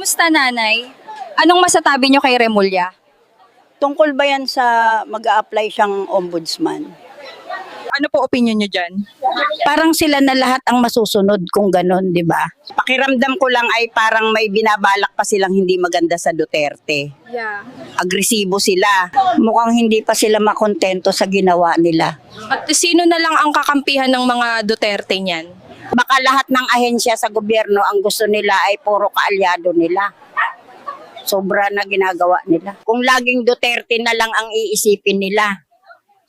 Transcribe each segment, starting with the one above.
Kamusta nanay? Anong masasabi nyo kay Remulla? Tungkol ba yan sa mag-a-apply siyang ombudsman? Ano po opinion nyo dyan? Parang sila na lahat ang masusunod kung ganun, di ba? Pakiramdam ko lang ay parang may binabalak pa silang hindi maganda sa Duterte. Yeah. Agresibo sila. Mukhang hindi pa sila makontento sa ginawa nila. At sino na lang ang kakampihan ng mga Duterte niyan? Baka lahat ng ahensya sa gobyerno ang gusto nila ay puro kaalyado nila. Sobra na ginagawa nila. Kung laging Duterte na lang ang iisipin nila,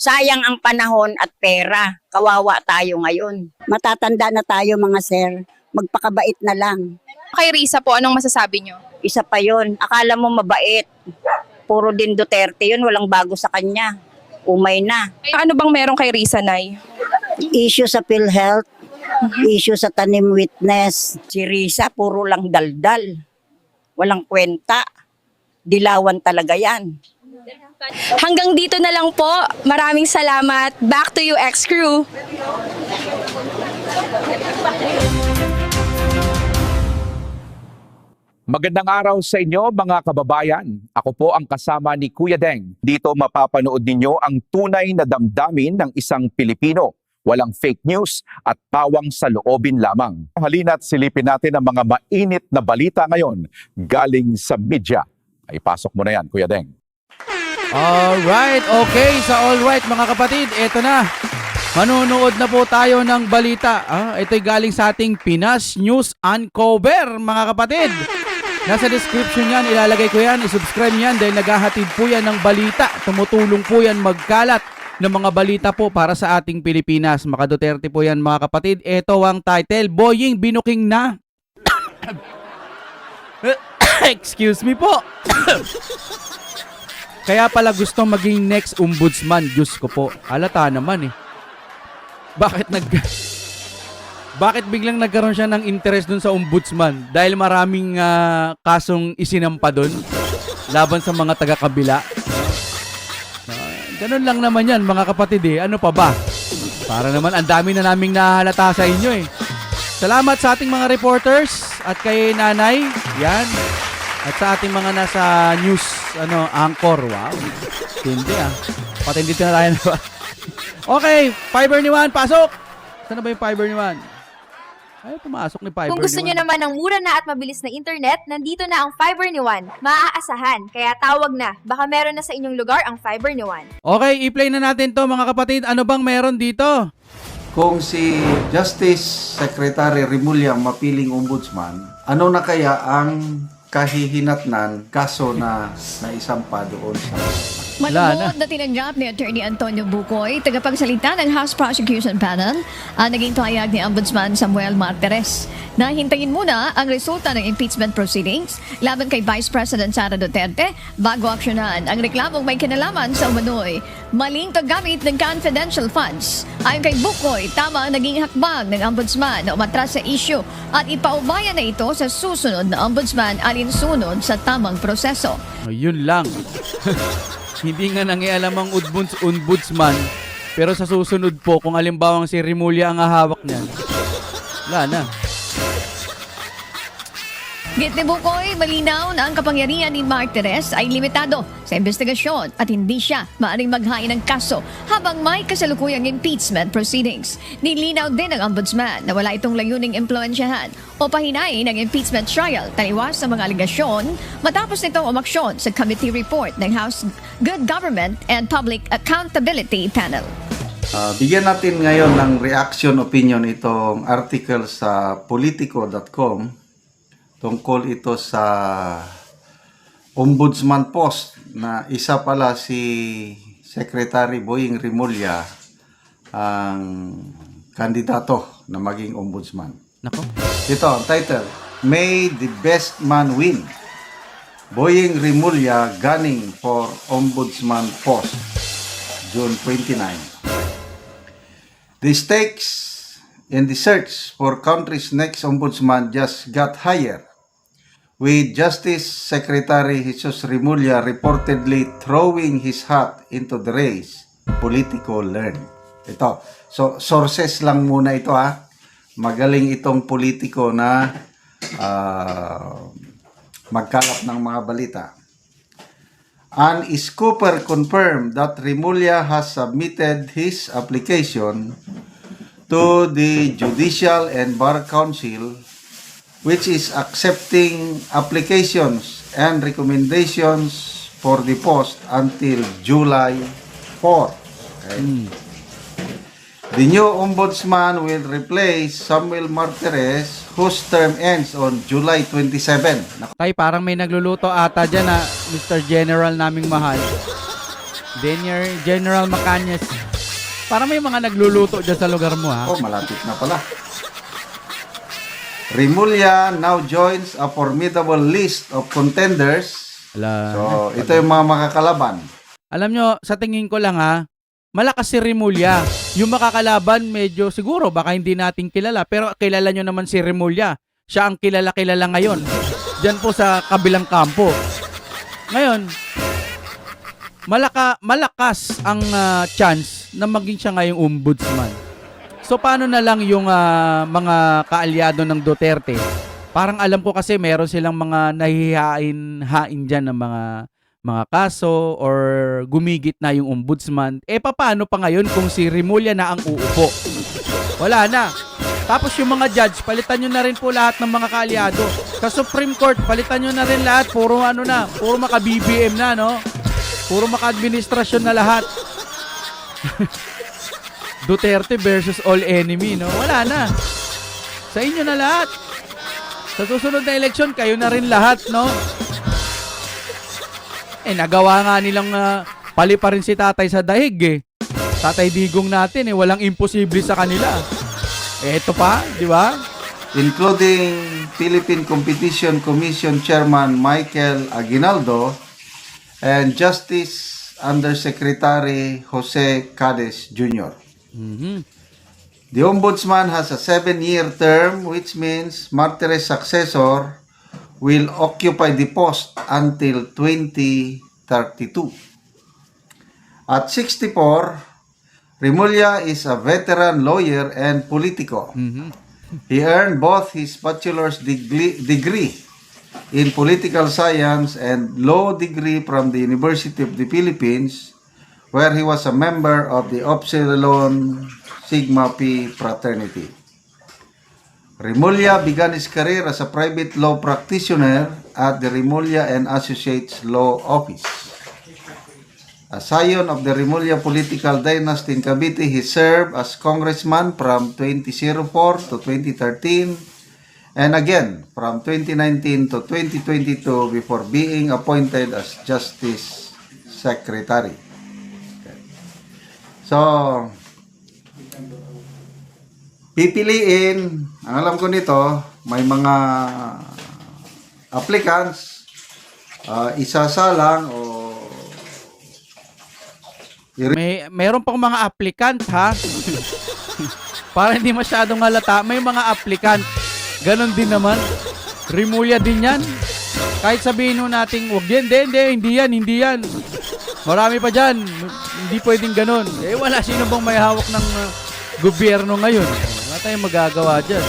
sayang ang panahon at pera. Kawawa tayo ngayon. Matatanda na tayo mga sir. Magpakabait na lang. Kay Risa po, anong masasabi nyo? Isa pa yon. Akala mo mabait. Puro din Duterte yun. Walang bago sa kanya. Umay na. Ano bang meron kay Risa, Nay? Issue sa PhilHealth. Issue sa tanim witness. Si Risa, puro lang daldal. Walang kwenta. Dilawan talaga yan. Hanggang dito na lang po. Maraming salamat. Back to you, X-Crew. Magandang araw sa inyo mga kababayan. Ako po ang kasama ni Kuya Deng. Dito mapapanood ninyo ang tunay na damdamin ng isang Pilipino. Walang fake news at pawang sa loobin lamang. Halina't silipin natin ang mga mainit na balita ngayon galing sa media. Ay pasok mo na yan, Kuya Deng. Alright, okay. Sa alright mga kapatid, eto na. Manunood na po tayo ng balita. Ito'y galing sa ating Pinas News Uncover mga kapatid. Nasa description yan, ilalagay ko yan, isubscribe yan dahil naghahatid po yan ng balita. Tumutulong po yan magkalat ng mga balita po para sa ating Pilipinas. Maka Duterte po yan mga kapatid. Ito ang title, Boying Binuking na. Excuse me po. Kaya pala gusto maging next ombudsman. Diyos ko po. Halata naman eh. Bakit biglang nagkaroon siya ng interest dun sa ombudsman? Dahil maraming kasong isinampa dun laban sa mga taga-kabila. Ganun lang naman yan mga kapatid eh. Ano pa ba? Para naman ang dami na naming nahalata sa inyo eh. Salamat sa ating mga reporters at kay Nanay. Yan. At sa ating mga nasa news anchor. Wow. Hindi ah. Patindi na tayo na ba? Okay, Fiber ni Juan, pasok! Saan na ba yung Fiber ni Juan? Ay, pumasok ni Fiber Kung gusto ni nyo Juan. naman ng mura na at mabilis na internet, nandito na ang Fiber ni Juan. Maaasahan, kaya tawag na. Baka meron na sa inyong lugar ang Fiber ni Juan. Okay, i-play na natin to mga kapatid. Ano bang meron dito? Kung si Justice Secretary Remulla ang mapiling ombudsman, ano na kaya ang kahihinatnan kaso na naisampa doon sa Wala na. Malungkot na tinanggap ni Attorney Antonio Bucoy, tagapagsalita ng House Prosecution Panel, ang naging pahayag ni Ombudsman Samuel Martires na hintayin muna ang resulta ng impeachment proceedings laban kay Vice President Sara Duterte bago aksyonan ang reklamong may kinalaman sa umano'y maling paggamit ng confidential funds. Ayon kay Bucoy, tama ang naging hakbang ng Ombudsman na umatras sa issue at ipaubaya na ito sa susunod na Ombudsman alinsunod sa tamang proseso. Yun lang. Hindi nga nangialam ang ombudsman. Pero sa susunod po, kung alimbawang si Remulla ang hahawak niyan, wala na. Git ni Bucoy, malinaw na ang kapangyarihan ni Martires ay limitado sa investigasyon at hindi siya maaaring maghain ng kaso habang may kasalukuyang impeachment proceedings. Nilinaw din ng Ombudsman na wala itong layuning impluensyahan o pahinain ng impeachment trial taliwas sa mga aligasyon matapos nitong umaksyon sa committee report ng House Good Government and Public Accountability Panel. Bigyan natin ngayon ng reaction opinion itong article sa politico.com tungkol ito sa ombudsman post na isa pala si Secretary Boying Remulla ang kandidato na maging ombudsman. Nako. Ito ang title, May the Best Man Win. Boying Remulla gunning for ombudsman post, June 29. The stakes in the search for country's next ombudsman just got higher, with Justice Secretary Jesus Remulla reportedly throwing his hat into the race, Politico learned. Ito. So, sources lang muna ito ha. Magaling itong politiko na magkalap ng mga balita. An Scooper confirmed that Remulla has submitted his application to the Judicial and Bar Council, which is accepting applications and recommendations for the post until July 4. Okay. The new ombudsman will replace Samuel Martires, whose term ends on July 27. Tay, parang may nagluluto ata dyan na Mr. General naming mahal. General Macanyes. Parang may mga nagluluto dyan sa lugar mo, ha? Oh, malapit na pala. Remulla now joins a formidable list of contenders. So, ito yung mga makakalaban. Alam nyo, sa tingin ko lang, ha, malakas si Remulla. Yung makakalaban, medyo siguro, baka hindi natin kilala. Pero kilala nyo naman si Remulla. Siya ang kilala-kilala ngayon. Diyan po sa kabilang kampo. Ngayon, malakas ang chance na maging siya ngayong ombudsman. So, paano na lang yung mga kaalyado ng Duterte? Parang alam ko kasi meron silang mga nahihain dyan ng mga kaso or gumigit na yung ombudsman. Paano pa ngayon kung si Remulla na ang uupo? Wala na. Tapos yung mga judge, palitan nyo na rin po lahat ng mga kaalyado. Sa Supreme Court, palitan nyo na rin lahat. Puro puro maka-BBM na, no? Puro maka-administrasyon na lahat. Duterte versus all enemy, no? Wala na. Sa inyo na lahat. Sa susunod na eleksyon, kayo na rin lahat, no? Nagawa nga nilang pali pa rin si tatay sa dahig, eh. Tatay Digong natin, walang imposible sa kanila. Eto pa, di ba? Including Philippine Competition Commission Chairman Michael Aguinaldo and Justice Undersecretary Jose Cades Jr. The Ombudsman has a 7-year term, which means Martires' successor will occupy the post until 2032. At 64, Remulla is a veteran lawyer and politico. He earned both his bachelor's degree in political science and law degree from the University of the Philippines, where he was a member of the Upsilon Sigma Pi fraternity. Remulla began his career as a private law practitioner at the Remulla and Associates Law Office. A scion of the Remulla political dynasty in Cavite, he served as congressman from 2004 to 2013 and again from 2019 to 2022 before being appointed as Justice Secretary. Okay. So, pipiliin, ang alam ko nito, may mga applicants, isasalang o Meron pang mga applicant, ha? Para hindi masyadong halata, may mga applicant. Ganon din naman. Remulla din yan. Kahit sabihin natin, wag yan, hindi yan. Marami pa dyan. Hindi pwedeng ganon. Wala sino bang may hawak ng gobyerno ngayon. Wala tayong magagawa dyan.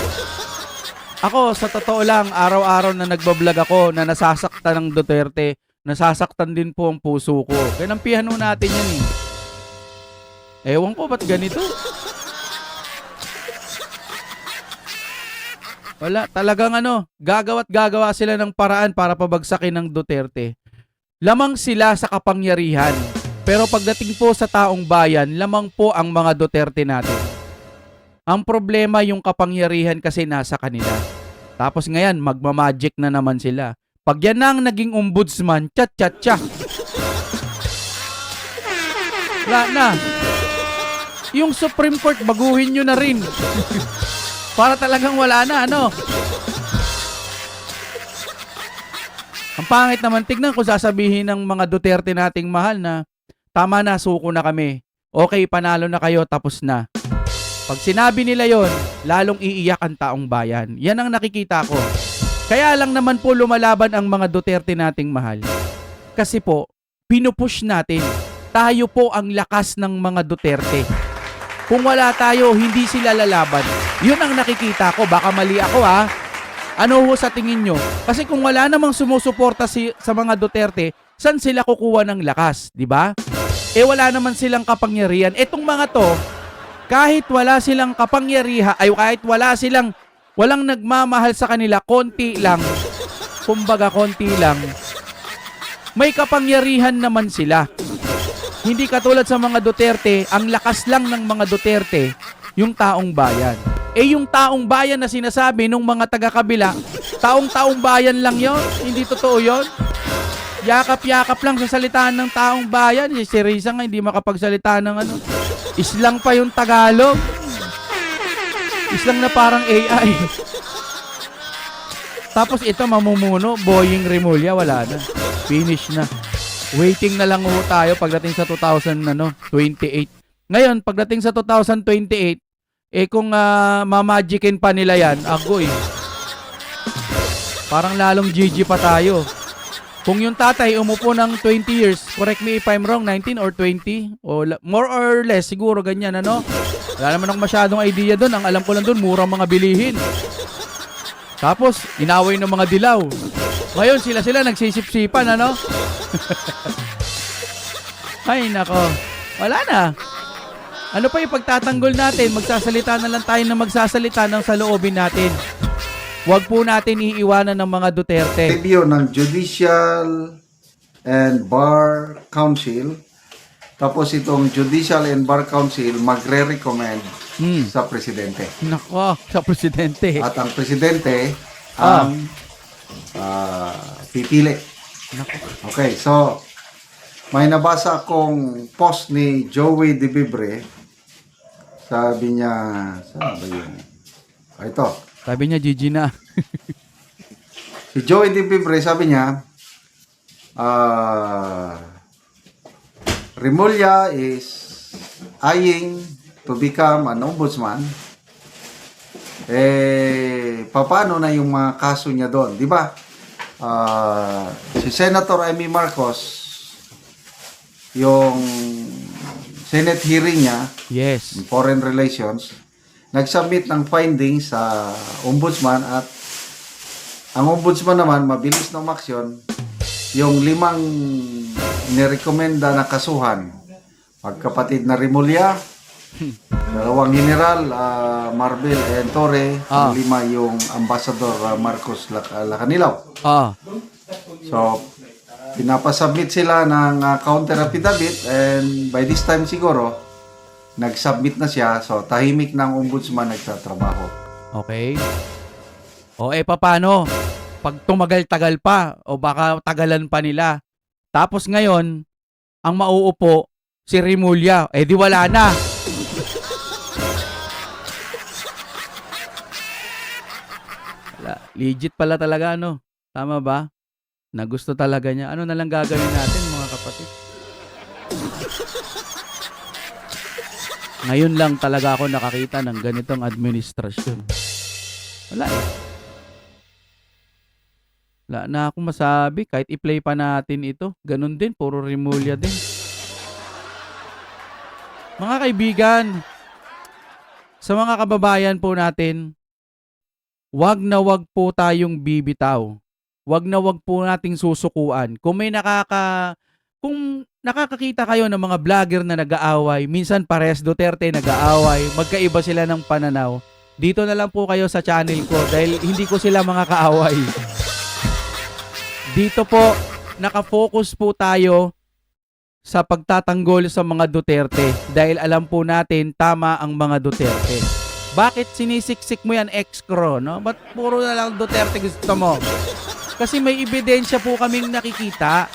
Ako, sa totoo lang, araw-araw na nagbablog ako na nasasaktan ng Duterte, nasasaktan din po ang puso ko. Kinampihan natin yan, eh. Ewan ko, ba't ganito? Wala, talagang gagawa sila ng paraan para pabagsakin ng Duterte. Lamang sila sa kapangyarihan. Pero pagdating po sa taong bayan, lamang po ang mga Duterte natin. Ang problema yung kapangyarihan kasi nasa kanila. Tapos ngayon, magmamagic na naman sila. Pag yan ang naging ombudsman, tsa-tsa-tsa. Wala na. Yung Supreme Court, baguhin nyo na rin. Para talagang wala na, Ang pangit naman, tignan kung sasabihin ng mga Duterte nating mahal na tama na, suko na kami. Okay, panalo na kayo, tapos na. Pag sinabi nila yon, lalong iiyak ang taong bayan. Yan ang nakikita ko. Kaya lang naman po lumalaban ang mga Duterte nating mahal. Kasi po, pinupush natin. Tayo po ang lakas ng mga Duterte. Kung wala tayo, hindi sila lalaban. Yun ang nakikita ko. Baka mali ako, ha. Ano ho sa tingin nyo? Kasi kung wala namang sumusuporta sa mga Duterte, saan sila kukuha ng lakas, di ba? Eh wala naman silang kapangyarihan. Etong mga to, kahit wala silang kapangyarihan, ay kahit walang nagmamahal sa kanila, konti lang, kumbaga konti lang, may kapangyarihan naman sila. Hindi katulad sa mga Duterte, ang lakas lang ng mga Duterte, yung taong bayan. Eh yung taong bayan na sinasabi nung mga taga-kabila, taong bayan lang yon, hindi totoo yon. Yakap-yakap lang sa salitaan ng taong bayan. Si Risa nga hindi makapagsalita ng ano. Islang pa yung Tagalog. Islang na parang AI. Tapos ito mamumuno, Boying Remulla, wala na. Finish na. Waiting na lang ho tayo pagdating sa 2028. Ngayon, pagdating sa 2028, eh kung mamagicin pa nila yan, agoy. Parang lalong GG pa tayo. Kung yung tatay umupo ng 20 years, correct me if I'm wrong, 19 or 20, o more or less, siguro ganyan, ano? Wala naman akong masyadong idea doon. Ang alam ko lang doon, murang mga bilihin. Tapos, inaway ng mga dilaw. Ngayon, sila nagsisip-sipan, ano? Ay, nako. Wala na. Ano pa yung pagtatanggol natin? Magsasalita na lang tayo na magsasalita ng saloobin natin. Huwag po natin iiwanan ng mga Duterte. Review ng Judicial and Bar Council. Tapos itong Judicial and Bar Council magre-recommend sa presidente. Nako, sa presidente. At ang presidente ang pipili. Okay, so may nabasa akong post ni Joey De Vibre. Sabi niya, saan ba yun? Ito. Sabi niya, GG na. Si Joey De Vibre, sabi niya, Remulla is eyeing to become an ombudsman. Eh, paano na yung mga kaso niya doon? Di ba? Si Senator Amy Marcos, yung Senate hearing niya, Yes. in Foreign Relations, nag-submit ng findings sa ombudsman at ang ombudsman naman, mabilis na umaksyon. Yung 5 nirekomenda na kasuhan, magkapatid na Remulla, 2 general, Marbel and Torre, 5 yung ambassador Marcos Lacanilaw. So, pinapasubmit sila ng counter affidavit and by this time siguro, nag-submit na siya. So, tahimik ng ombudsman nagtatrabaho. Okay. O paano? Pag tumagal-tagal pa o baka tagalan pa nila. Tapos ngayon, ang mauupo si Remulla. Eh di wala na. Wala. Legit pala talaga, ano? Tama ba? Na gusto talaga niya. Ano na lang gagawin natin, mga kapatid? Ngayon lang talaga ako nakakita ng ganitong administrasyon. Wala eh. Wala na akong masabi. Kahit i-play pa natin ito. Ganun din. Puro Remulla din. Mga kaibigan, sa mga kababayan po natin, wag na wag po tayong bibitaw. Wag na wag po nating susukuan. Kung nakakakita kayo ng mga vlogger na nag-aaway, minsan pares Duterte nag-aaway, magkaiba sila ng pananaw, dito na lang po kayo sa channel ko dahil hindi ko sila mga kaaway. Dito po, nakafocus po tayo sa pagtatanggol sa mga Duterte dahil alam po natin tama ang mga Duterte. Bakit sinisiksik mo yan, ex-cro, no? Ba't puro na lang Duterte gusto mo? Kasi may ebidensya po kaming nakikita.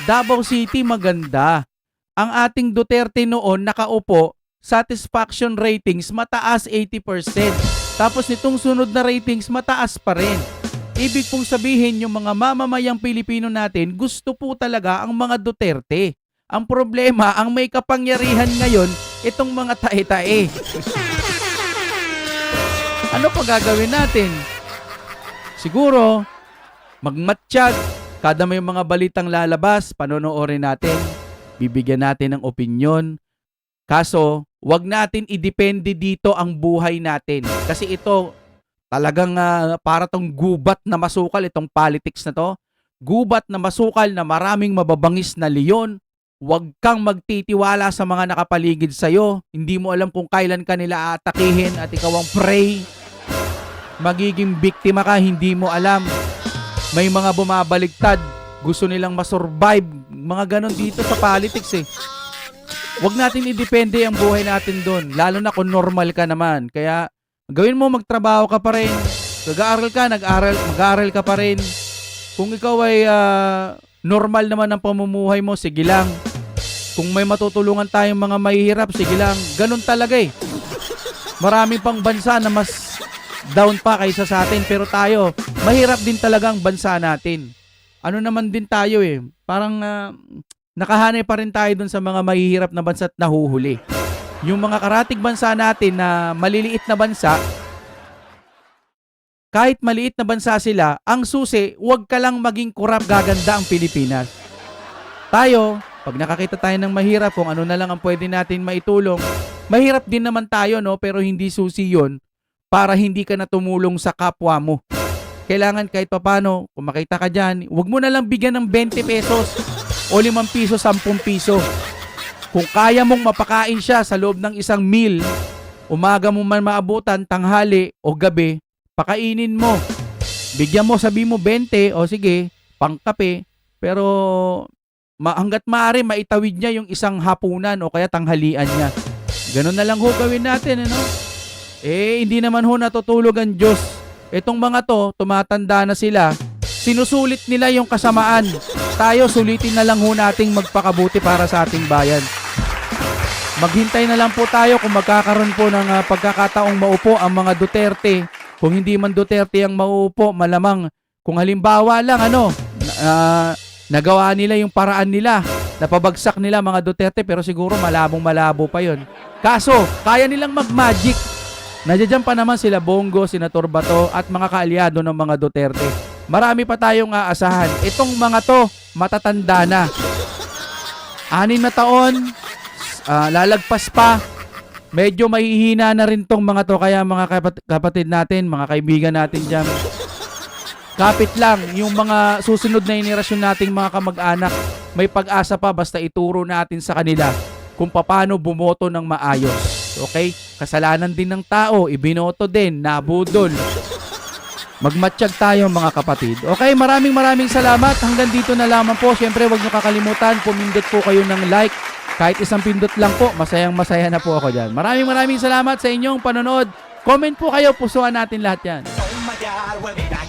Davao City maganda. Ang ating Duterte noon nakaupo, satisfaction ratings mataas 80%. Tapos nitong sunod na ratings mataas pa rin. Ibig pong sabihin yung mga mamamayang Pilipino natin gusto po talaga ang mga Duterte. Ang problema, ang may kapangyarihan ngayon, itong mga tae-tae. Ano pa gagawin natin? Siguro, magmatsyag, kada may mga balitang lalabas, panonoorin natin, bibigyan natin ng opinyon. Kaso, wag natin idepende dito ang buhay natin. Kasi ito, Talagang para tong gubat na masukal itong politics na to. Gubat na masukal na maraming mababangis na leon. Huwag kang magtitiwala sa mga nakapaligid sa'yo. Hindi mo alam kung kailan ka nila aatakihin at ikaw ang prey. Magiging biktima ka, hindi mo alam. May mga bumabaligtad. Gusto nilang masurvive. Mga ganon dito sa politics eh. Huwag natin idepende ang buhay natin doon. Lalo na kung normal ka naman. Kaya gawin mo, magtrabaho ka pa rin. Nag-aaral ka, mag-aaral ka pa rin. Kung ikaw ay normal naman ang pamumuhay mo, sige lang. Kung may matutulungan tayong mga mahihirap, sige lang. Ganun talaga eh. Marami pang bansa na mas down pa kaysa sa atin. Pero tayo, mahirap din talaga ang bansa natin. Ano naman din tayo eh. Parang nakahanay pa rin tayo dun sa mga mahihirap na bansa at nahuhuli. Yung mga karatig bansa natin na maliliit na bansa, kahit maliit na bansa sila, ang susi, huwag ka lang maging kurap, gaganda ang Pilipinas. Tayo, pag nakakita tayo ng mahirap, kung ano na lang ang pwede natin maitulong, mahirap din naman tayo, no? Pero hindi susi yun para hindi ka na tumulong sa kapwa mo. Kailangan kahit papano, kung makita ka dyan, huwag mo na lang bigyan ng 20 pesos o 5 piso, 10 piso. Kung kaya mong mapakain siya sa loob ng isang meal, umaga mo man maabutan, tanghali o gabi, pakainin mo. Bigyan mo, sabi mo 20, o sige, pangkape, pero hanggat maaari maitawid niya yung isang hapunan o kaya tanghalian niya. Ganun na lang ho gawin natin, ano? Hindi naman ho natutulog ang Diyos. Itong mga to, tumatanda na sila, sinusulit nila yung kasamaan. Tayo, sulitin na lang ho nating magpakabuti para sa ating bayan. Maghintay na lang po tayo kung magkakaroon po ng pagkakataong maupo ang mga Duterte. Kung hindi man Duterte ang mauupo, malamang kung halimbawa lang nagawa nila yung paraan nila, napabagsak nila mga Duterte, pero siguro malabong-malabo pa yon. Kaso, kaya nilang mag-magic. Nandiyan pa naman sila Bongo, Senator Bato at mga kaalyado ng mga Duterte. Marami pa tayong aasahan. Itong mga to, matatanda na. 6 na taon, lalagpas pa. Medyo mahihina na rin tong mga to. Kaya mga kapatid natin, mga kaibigan natin dyan, kapit lang, yung mga susunod na henerasyon nating mga kamag-anak, may pag-asa pa basta ituro natin sa kanila kung paano bumoto ng maayos. Okay? Kasalanan din ng tao, ibinoto din, nabudol. Magmatsyag tayo mga kapatid. Okay, maraming salamat. Hanggang dito na lamang po. Siyempre, huwag niyo kakalimutan, pumindot po kayo ng like. Kahit isang pindot lang po, masayang-masaya na po ako dyan. Maraming salamat sa inyong panonood. Comment po kayo, pusuan natin lahat yan. Oh my God, what did I